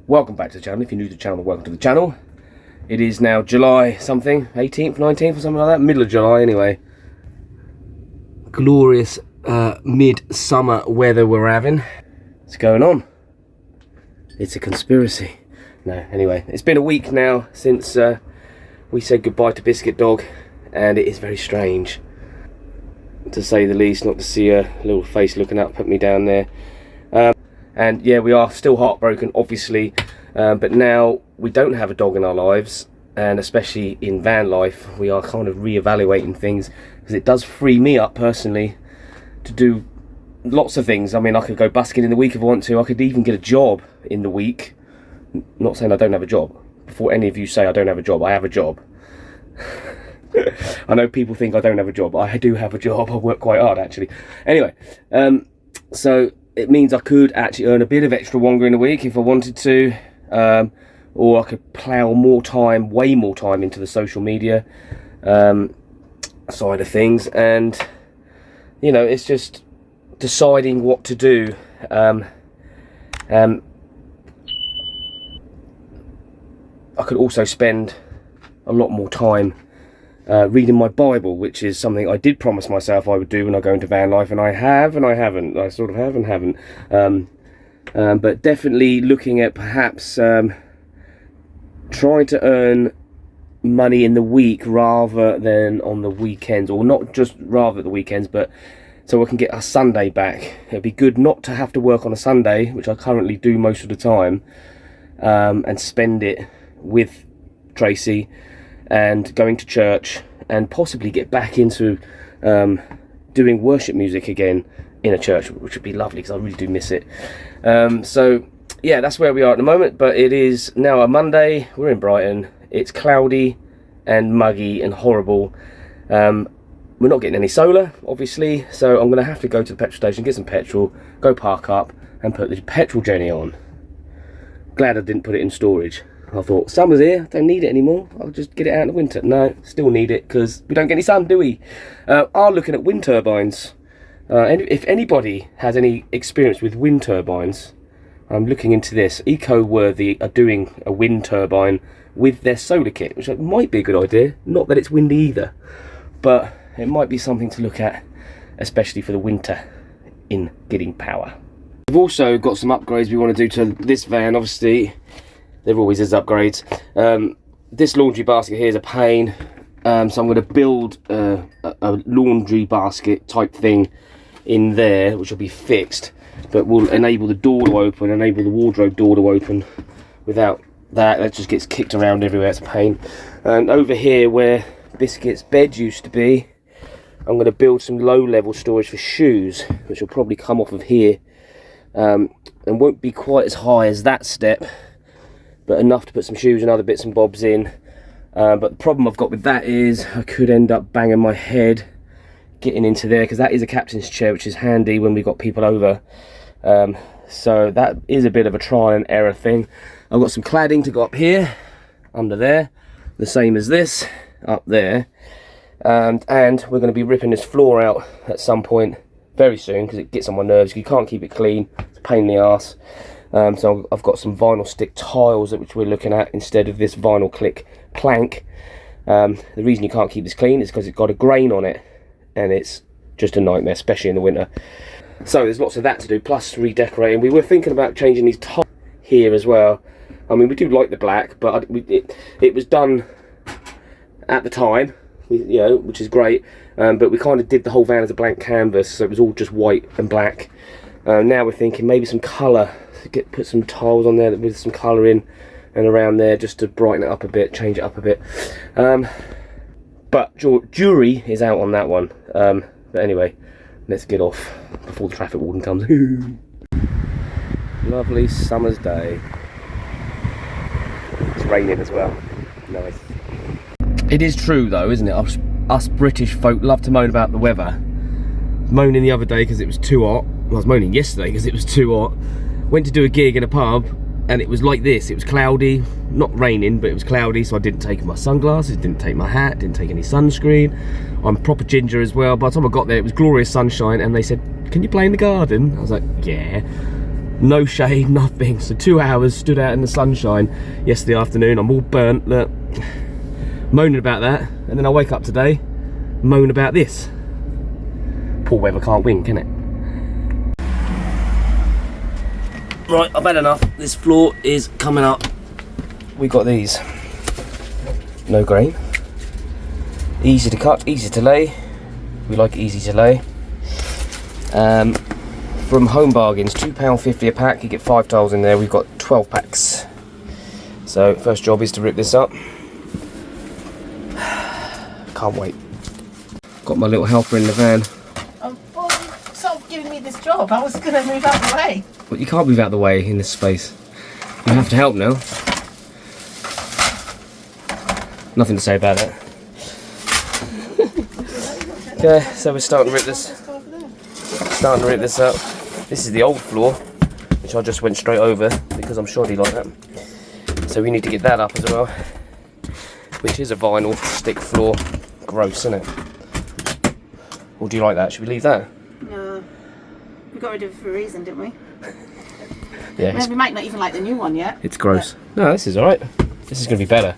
Welcome back to the channel. If you're new to the channel, welcome to the channel. It is now July something, 18th, 19th or something like that, middle of July anyway. Glorious mid-summer weather we're having. What's going on? It's a conspiracy. No, anyway, it's been a week now since we said goodbye to Biscuit Dog, and it is very strange, to say the least, not to see a little face looking up at me down there. And yeah, we are still heartbroken, obviously, but now we don't have a dog in our lives, and especially in van life, we are kind of re-evaluating things, because it does free me up personally to do lots of things. I mean, I could go busking in the week if I want to. I could even get a job in the week. Not saying I don't have a job. Before any of you say I don't have a job, I have a job. I know people think I don't have a job. I do have a job. I work quite hard, actually. Anyway, so it means I could actually earn a bit of extra wonga in a week if I wanted to, or I could plough more time, way more time, into the social media side of things. And you know, it's just deciding what to do. I could also spend a lot more time reading my Bible, which is something I did promise myself I would do when I go into van life, and I have and I haven't. I sort of have and haven't. But definitely looking at perhaps trying to earn money in the week rather than on the weekends, or not just rather at the weekends, but so we can get our Sunday back. It'd be good not to have to work on a Sunday, which I currently do most of the time, and spend it with Tracy and going to church, and possibly get back into doing worship music again in a church, which would be lovely because I really do miss it. So yeah, that's where we are at the moment. But it is now a Monday. We're in Brighton. It's cloudy and muggy and horrible. We're not getting any solar, obviously, so I'm going to have to go to the petrol station, get some petrol, go park up and put the petrol Jenny on. Glad I didn't put it in storage. I thought, summer's here, don't need it anymore, I'll just get it out in the winter. No, still need it, because we don't get any sun, do we? Are looking at wind turbines. And if anybody has any experience with wind turbines, I'm looking into this. Eco-Worthy are doing a wind turbine with their solar kit, which might be a good idea. Not that it's windy either, but it might be something to look at, especially for the winter, in getting power. We've also got some upgrades we want to do to this van. Obviously, there always is upgrades. This laundry basket here is a pain, so I'm going to build a laundry basket type thing in there, which will be fixed, but will enable the door to open, enable the wardrobe door to open. Without that, that just gets kicked around everywhere. It's a pain. And over here, where Biscuit's bed used to be, I'm going to build some low-level storage for shoes, which will probably come off of here, and won't be quite as high as that step, but enough to put some shoes and other bits and bobs in. But the problem I've got with that is I could end up banging my head getting into there, because that is a captain's chair, which is handy when we've got people over. So that is a bit of a trial and error thing. I've got some cladding to go up here, under there, the same as this, up there. And we're going to be ripping this floor out at some point very soon, because it gets on my nerves. You can't keep it clean, it's a pain in the arse. So I've got some vinyl stick tiles which we're looking at instead of this vinyl click plank. The reason you can't keep this clean is because it's got a grain on it, and it's just a nightmare, especially in the winter. So there's lots of that to do, plus redecorating. We were thinking about changing these tiles here as well. I mean, we do like the black, but it was done at the time, you know, which is great. But we kind of did the whole van as a blank canvas, so it was all just white and black. Now we're thinking maybe some colour. Put some tiles on there with some colour in and around there, just to brighten it up a bit, change it up a bit. But jury is out on that one. But anyway, let's get off before the traffic warden comes. Lovely summer's day. It's raining as well. Nice. It is true though, isn't it? Us British folk love to moan about the weather. Moaning the other day because it was too hot. Well, I was moaning yesterday because it was too hot. Went to do a gig in a pub, and it was like this. It was cloudy, not raining, but it was cloudy, so I didn't take my sunglasses, didn't take my hat, didn't take any sunscreen. I'm proper ginger as well. By the time I got there, it was glorious sunshine, and they said, "Can you play in the garden?" I was like, "Yeah." No shade, nothing. So 2 hours stood out in the sunshine yesterday afternoon. I'm all burnt, look, moaning about that, and then I wake up today, moan about this. Poor weather can't win, can it? Right, I've had enough. This floor is coming up. We got these. No grain. Easy to cut, easy to lay. We like easy to lay. From Home Bargains, £2.50 a pack. You get 5 tiles in there. We've got 12 packs. So first job is to rip this up. Can't wait. Got my little helper in the van. Oh, well, stop giving me this job. I was going to move out of the way. But you can't move out of the way in this space. You have to help now. Nothing to say about it. Okay, so we're starting to rip this. Starting to rip this up. This is the old floor, which I just went straight over because I'm shoddy like that. So we need to get that up as well, which is a vinyl stick floor. Gross, isn't it? Or do you like that? Should we leave that? No, we got rid of it for a reason, didn't we? Yeah. We might not even like the new one yet. It's gross. No, this is alright. This is going to be better.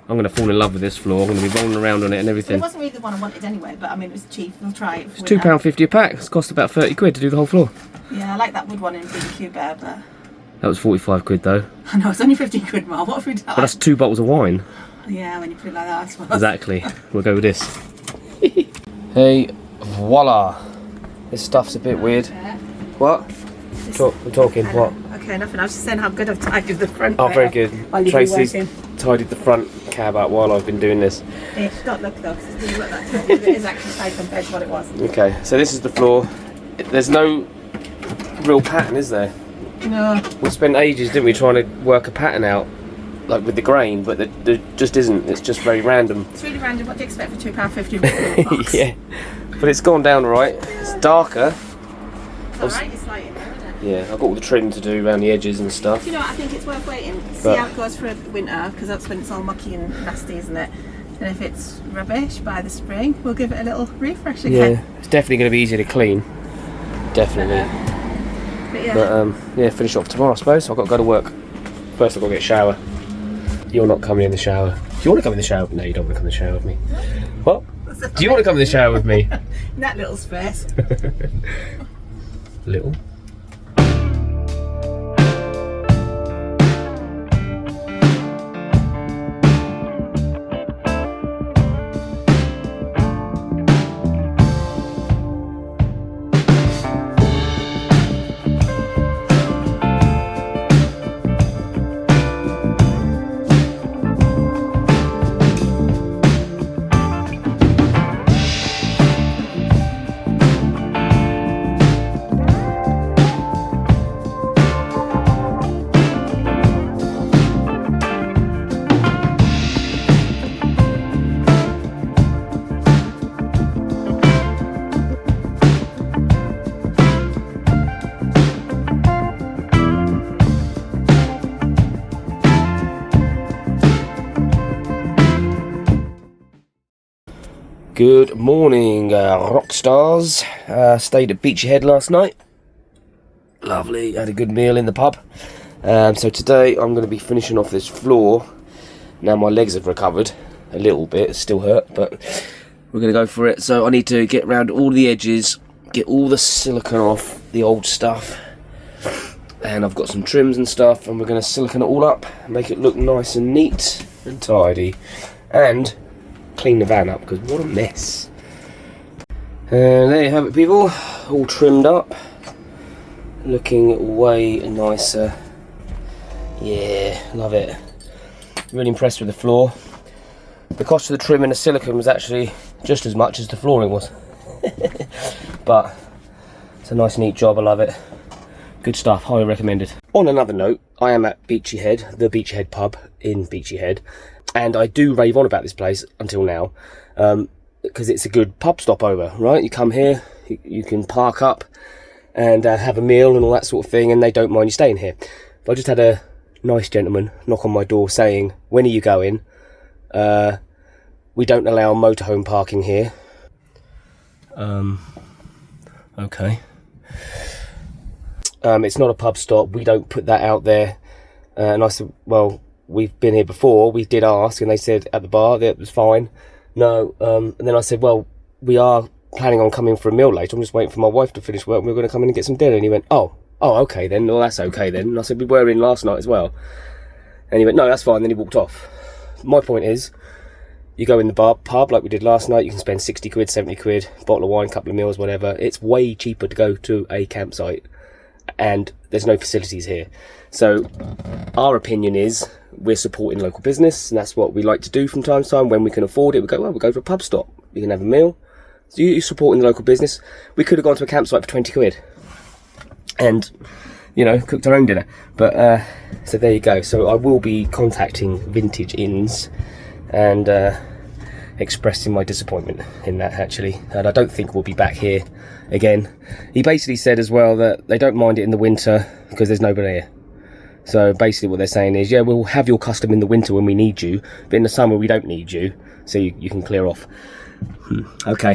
I'm going to fall in love with this floor. I'm going to be rolling around on it and everything. It wasn't really the one I wanted anyway, but I mean it was cheap. We'll try it. It's £2.50 a pack. It's cost about 30 quid to do the whole floor. Yeah, I like that wood one in BQ Bear, but That was 45 quid though. I know, it's only 15 quid more. What have we done? But that's 2 bottles of wine. Yeah, when you put it like that, I suppose. Exactly. We'll go with this. Hey, voila. This stuff's a bit weird. What? We're talking. What? Okay, nothing. I was just saying how good I've tidied the front. Oh, very good. Tracy's Tracy tidied the front cab out while I've been doing this. Yeah, don't look though, because it doesn't look that tidy. It is actually tight compared to what it was. Okay, so this is the floor. There's no real pattern, is there? No. We spent ages, didn't we, trying to work a pattern out, like with the grain, but there just isn't. It's just very random. It's really random. What do you expect for £2.50? Yeah, but it's gone down right. It's darker. It's alright, it's light in there, isn't it? Yeah, I've got all the trim to do around the edges and stuff. Do you know what? I think it's worth waiting. See how it goes for winter, because that's when it's all mucky and nasty, isn't it? And if it's rubbish by the spring, we'll give it a little refresh again. Yeah, it's definitely going to be easier to clean. Definitely. Yeah, finish off tomorrow, I suppose. I've got to go to work. First, I've got to get a shower. You're not coming in the shower. Do you want to come in the shower? No, you don't want to come in the shower with me. What? Do you want to come in the shower with me? In that little space. Little. Good morning, rock stars. Stayed at Beachy Head last night. Lovely, had a good meal in the pub. So today I'm going to be finishing off this floor. Now my legs have recovered a little bit, it still hurt, but we're going to go for it. So I need to get around all the edges, get all the silicone off, the old stuff. And I've got some trims and stuff, and we're going to silicone it all up, make it look nice and neat and tidy. And clean the van up, because what a mess. And there you have it, people, all trimmed up, looking way nicer. Yeah, love it. Really impressed with the floor. The cost of the trim and the silicone was actually just as much as the flooring was. But it's a nice neat job, I love it. Good stuff, highly recommended. On another note, I am at Beachy Head, the Beachy Head pub in Beachy Head. And I do rave on about this place until now, because it's a good pub stopover, right? You come here, you can park up and have a meal and all that sort of thing, and they don't mind you staying here. But I just had a nice gentleman knock on my door saying, when are you going? We don't allow motorhome parking here. Okay. It's not a pub stop. We don't put that out there. And I said, well, we've been here before. We did ask, and they said at the bar that it was fine. No. And then I said, well, we are planning on coming for a meal later. I'm just waiting for my wife to finish work. We're going to come in and get some dinner. And he went, oh, okay then. Well, that's okay then. And I said, we were in last night as well. And he went, no, that's fine. Then he walked off. My point is, you go in the pub like we did last night, you can spend 60 quid, 70 quid, bottle of wine, couple of meals, whatever. It's way cheaper to go to a campsite, and there's no facilities here. So our opinion is we're supporting local business, and that's what we like to do from time to time. When we can afford it, we go, well, we'll go to a pub stop. You can have a meal. So you're supporting the local business. We could have gone to a campsite for 20 quid and, you know, cooked our own dinner. But, so there you go. So I will be contacting Vintage Inns and expressing my disappointment in that, actually. And I don't think we'll be back here again. He basically said as well that they don't mind it in the winter because there's nobody here. So basically what they're saying is, yeah, we'll have your custom in the winter when we need you, but in the summer we don't need you, so you can clear off. Okay.